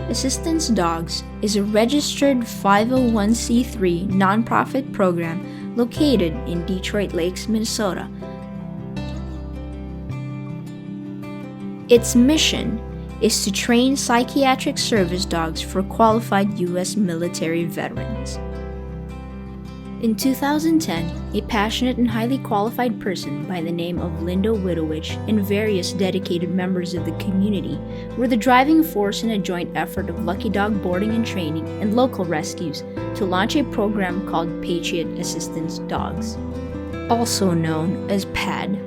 Assistance Dogs is a registered 501c3 nonprofit program located in Detroit Lakes, Minnesota. Its mission is to train psychiatric service dogs for qualified U.S. military veterans. In 2010, a passionate and highly qualified person by the name of Linda Widowich and various dedicated members of the community were the driving force in a joint effort of Lucky Dog Boarding and Training and local rescues to launch a program called Patriot Assistance Dogs, also known as PAD.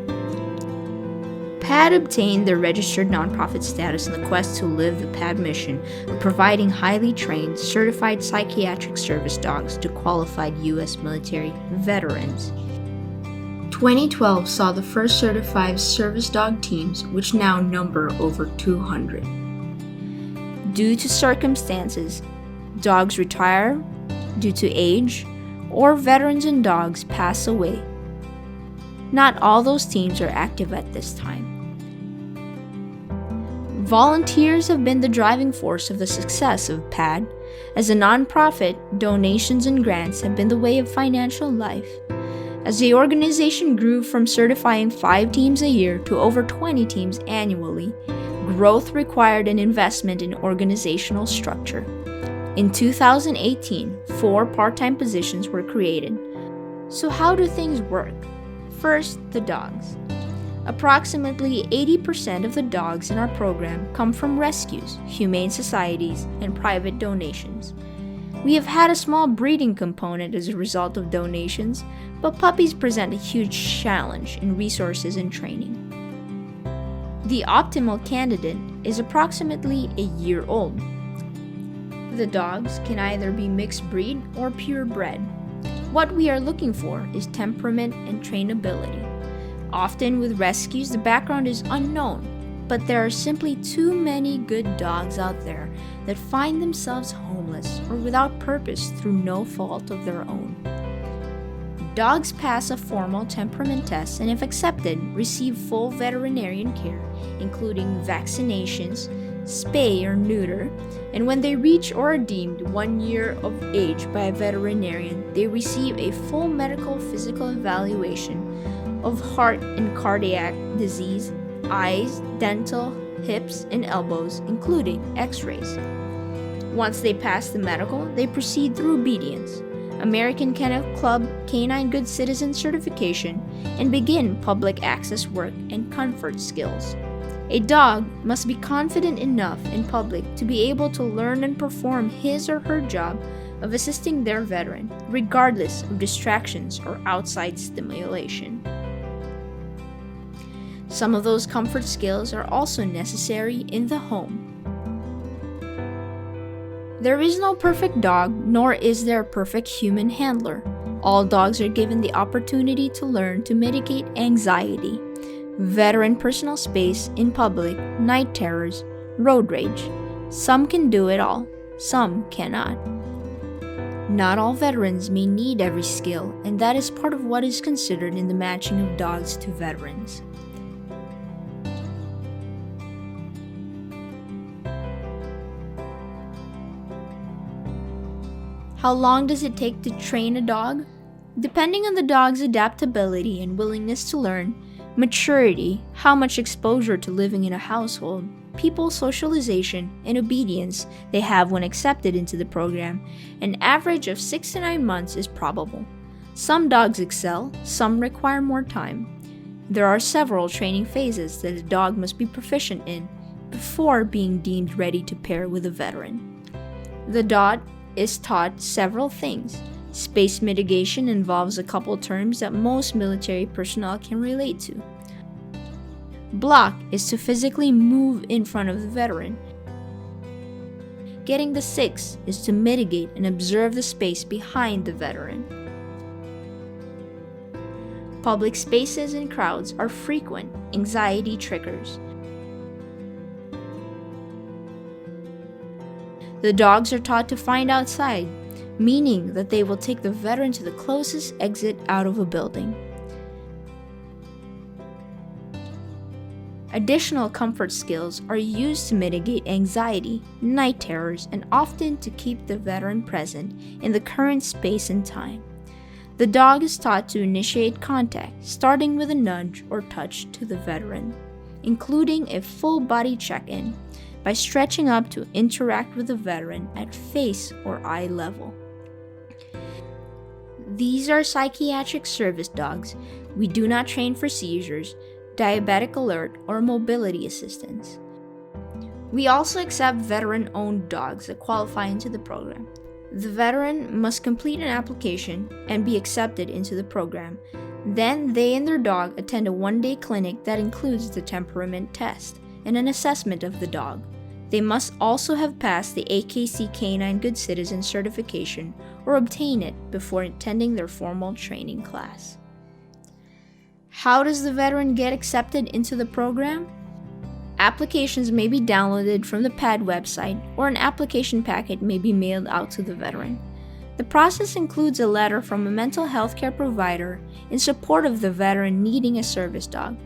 PAD obtained their registered nonprofit status in the quest to live the PAD mission of providing highly trained, certified psychiatric service dogs to qualified U.S. military veterans. 2012 saw the first certified service dog teams, which now number over 200. Due to circumstances, dogs retire, due to age, or veterans and dogs pass away. Not all those teams are active at this time. Volunteers have been the driving force of the success of PAD. As a nonprofit, donations and grants have been the way of financial life. As the organization grew from certifying 5 teams a year to over 20 teams annually, growth required an investment in organizational structure. In 2018, 4 part-time positions were created. So how do things work? First, the dogs. Approximately 80% of the dogs in our program come from rescues, humane societies, and private donations. We have had a small breeding component as a result of donations, but puppies present a huge challenge in resources and training. The optimal candidate is approximately a year old. The dogs can either be mixed breed or purebred. What we are looking for is temperament and trainability. Often with rescues, the background is unknown, but there are simply too many good dogs out there that find themselves homeless or without purpose through no fault of their own. Dogs pass a formal temperament test and, if accepted, receive full veterinarian care, including vaccinations, spay or neuter, and when they reach or are deemed 1 year of age by a veterinarian, they receive a full medical physical evaluation of heart and cardiac disease, eyes, dental, hips, and elbows, including x-rays. Once they pass the medical, they proceed through obedience, American Kennel Club Canine Good Citizen certification, and begin public access work and comfort skills. A dog must be confident enough in public to be able to learn and perform his or her job of assisting their veteran, regardless of distractions or outside stimulation. Some of those comfort skills are also necessary in the home. There is no perfect dog, nor is there a perfect human handler. All dogs are given the opportunity to learn to mitigate anxiety, veteran personal space in public, night terrors, road rage. Some can do it all, some cannot. Not all veterans may need every skill, and that is part of what is considered in the matching of dogs to veterans. How long does it take to train a dog? Depending on the dog's adaptability and willingness to learn, maturity, how much exposure to living in a household, people socialization, and obedience they have when accepted into the program, an average of 6 to 9 months is probable. Some dogs excel, some require more time. There are several training phases that a dog must be proficient in before being deemed ready to pair with a veteran. The dog is taught several things. Space mitigation involves a couple terms that most military personnel can relate to. Block is to physically move in front of the veteran. Getting the 6 is to mitigate and observe the space behind the veteran. Public spaces and crowds are frequent anxiety triggers. The dogs are taught to find outside, meaning that they will take the veteran to the closest exit out of a building. Additional comfort skills are used to mitigate anxiety, night terrors, and often to keep the veteran present in the current space and time. The dog is taught to initiate contact, starting with a nudge or touch to the veteran, including a full body check-in by stretching up to interact with the veteran at face or eye level. These are psychiatric service dogs. We do not train for seizures, diabetic alert, or mobility assistance. We also accept veteran-owned dogs that qualify into the program. The veteran must complete an application and be accepted into the program. Then they and their dog attend a one-day clinic that includes the temperament test and an assessment of the dog. They must also have passed the AKC Canine Good Citizen certification or obtain it before attending their formal training class. How does the veteran get accepted into the program? Applications may be downloaded from the PAD website, or an application packet may be mailed out to the veteran. The process includes a letter from a mental health care provider in support of the veteran needing a service dog,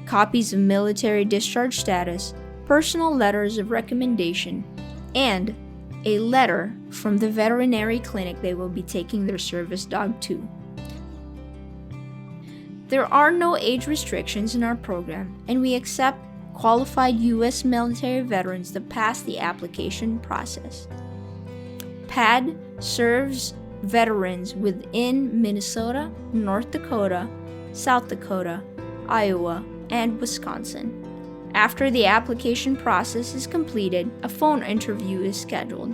copies of military discharge status, personal letters of recommendation, and a letter from the veterinary clinic they will be taking their service dog to. There are no age restrictions in our program, and we accept qualified U.S. military veterans that pass the application process. PAD serves veterans within Minnesota, North Dakota, South Dakota, Iowa, and Wisconsin. After the application process is completed, a phone interview is scheduled.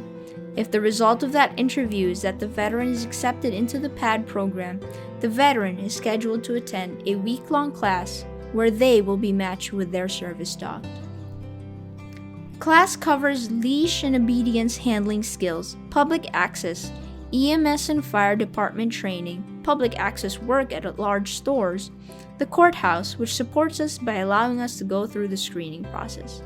If the result of that interview is that the veteran is accepted into the PAD program, the veteran is scheduled to attend a week-long class where they will be matched with their service dog. Class covers leash and obedience handling skills, public access, EMS and fire department training, public access work at large stores, the courthouse, which supports us by allowing us to go through the screening process.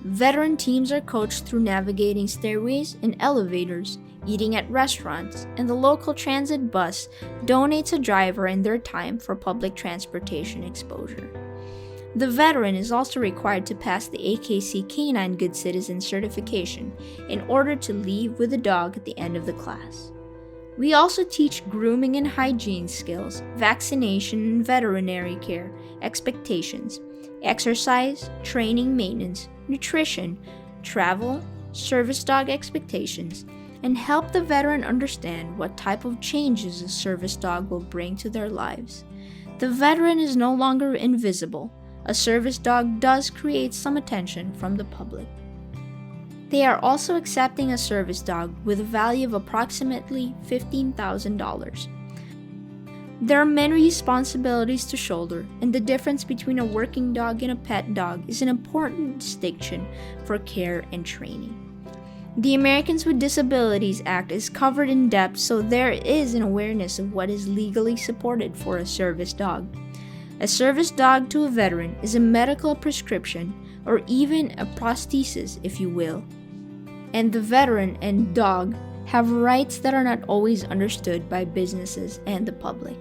Veteran teams are coached through navigating stairways and elevators, eating at restaurants, and the local transit bus donates a driver and their time for public transportation exposure. The veteran is also required to pass the AKC Canine Good Citizen certification in order to leave with a dog at the end of the class. We also teach grooming and hygiene skills, vaccination and veterinary care, expectations, exercise, training, maintenance, nutrition, travel, service dog expectations, and help the veteran understand what type of changes a service dog will bring to their lives. The veteran is no longer invisible. A service dog does create some attention from the public. They are also accepting a service dog with a value of approximately $15,000. There are many responsibilities to shoulder, and the difference between a working dog and a pet dog is an important distinction for care and training. The Americans with Disabilities Act is covered in depth, so there is an awareness of what is legally supported for a service dog. A service dog to a veteran is a medical prescription, or even a prosthesis, if you will. And the veteran and dog have rights that are not always understood by businesses and the public.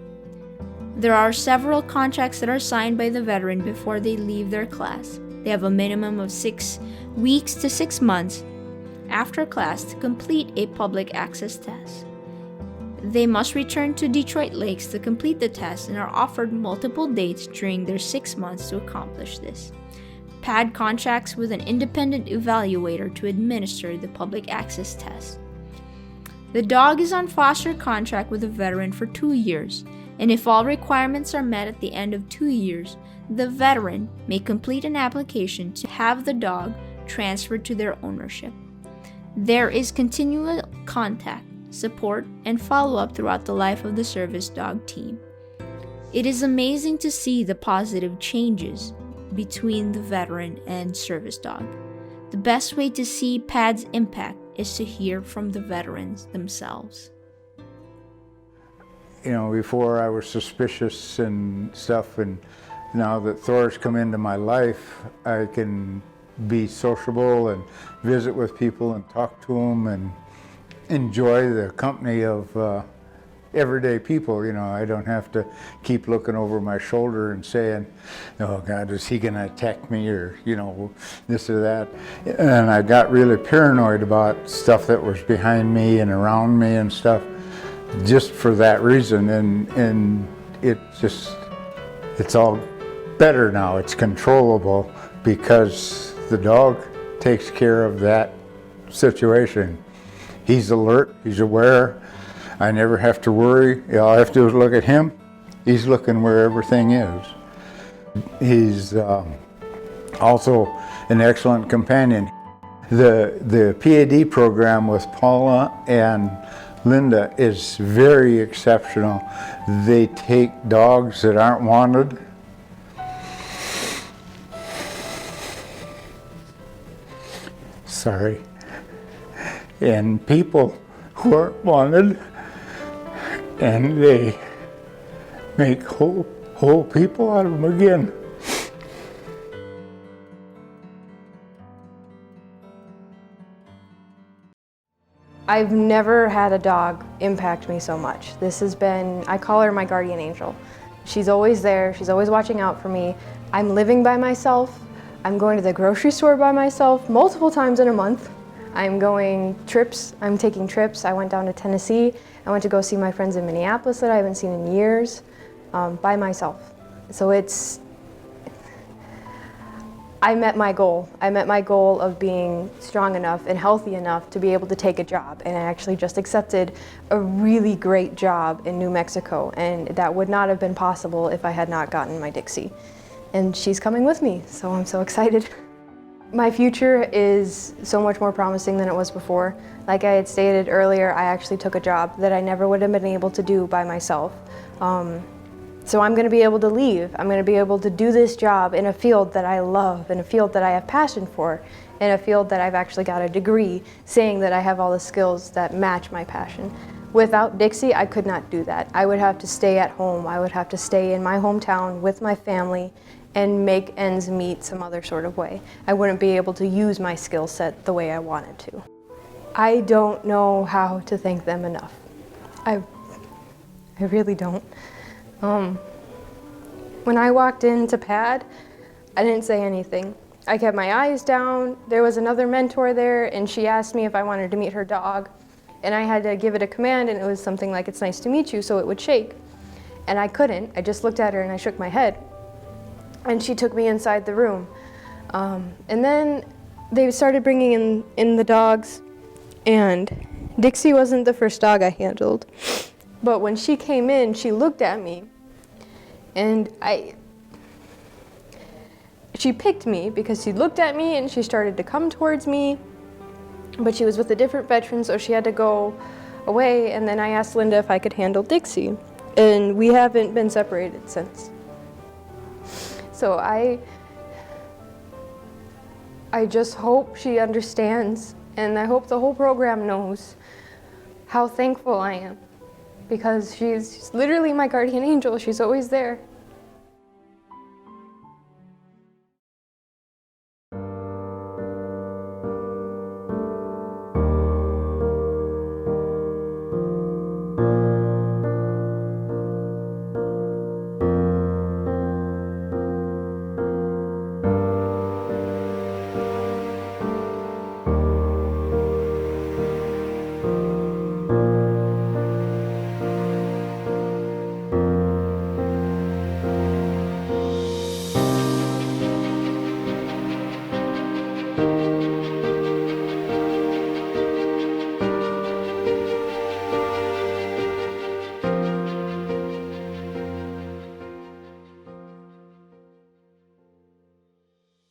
There are several contracts that are signed by the veteran before they leave their class. They have a minimum of 6 weeks to 6 months after class to complete a public access test. They must return to Detroit Lakes to complete the test and are offered multiple dates during their 6 months to accomplish this. PAD contracts with an independent evaluator to administer the public access test. The dog is on foster contract with the veteran for 2 years, and if all requirements are met at the end of 2 years, the veteran may complete an application to have the dog transferred to their ownership. There is continual contact, support, and follow-up throughout the life of the service dog team. It is amazing to see the positive changes between the veteran and service dog. The best way to see PAD's impact is to hear from the veterans themselves. You know, before I was suspicious and stuff, and now that Thor's come into my life, I can be sociable and visit with people and talk to them and enjoy the company of everyday people, you know. I don't have to keep looking over my shoulder and saying, oh God, is he gonna attack me, or, you know, this or that. And I got really paranoid about stuff that was behind me and around me and stuff, just for that reason. And it's all better now. It's controllable because the dog takes care of that situation. He's alert, he's aware. I never have to worry. All I have to do is look at him. He's looking where everything is. He's also an excellent companion. The PAD program with Paula and Linda is very exceptional. They take dogs that aren't wanted. Sorry. And people who aren't wanted, and they make whole people out of them again. I've never had a dog impact me so much. This has been, I call her my guardian angel. She's always there, she's always watching out for me. I'm living by myself. I'm going to the grocery store by myself multiple times in a month. I'm taking trips. I went down to Tennessee. I went to go see my friends in Minneapolis that I haven't seen in years, by myself. So I met my goal. I met my goal of being strong enough and healthy enough to be able to take a job. And I actually just accepted a really great job in New Mexico. And that would not have been possible if I had not gotten my Dixie. And she's coming with me, so I'm so excited. My future is so much more promising than it was before. Like I had stated earlier, I actually took a job that I never would have been able to do by myself. So I'm going to be able to leave. I'm going to be able to do this job in a field that I love, in a field that I have passion for, in a field that I've actually got a degree saying that I have all the skills that match my passion. Without Dixie, I could not do that. I would have to stay at home. I would have to stay in my hometown with my family and make ends meet some other sort of way. I wouldn't be able to use my skill set the way I wanted to. I don't know how to thank them enough. I really don't. When I walked into PAD, I didn't say anything. I kept my eyes down. There was another mentor there, and she asked me if I wanted to meet her dog. And I had to give it a command, and it was something like, "It's nice to meet you," so it would shake. And I couldn't. I just looked at her and I shook my head. And she took me inside the room. And then they started bringing in the dogs, and Dixie wasn't the first dog I handled. But when she came in, she looked at me, and she picked me because she looked at me and she started to come towards me, but she was with a different veteran, so she had to go away. And then I asked Linda if I could handle Dixie, and we haven't been separated since. So I just hope she understands, and I hope the whole program knows how thankful I am, because she's literally my guardian angel. She's always there.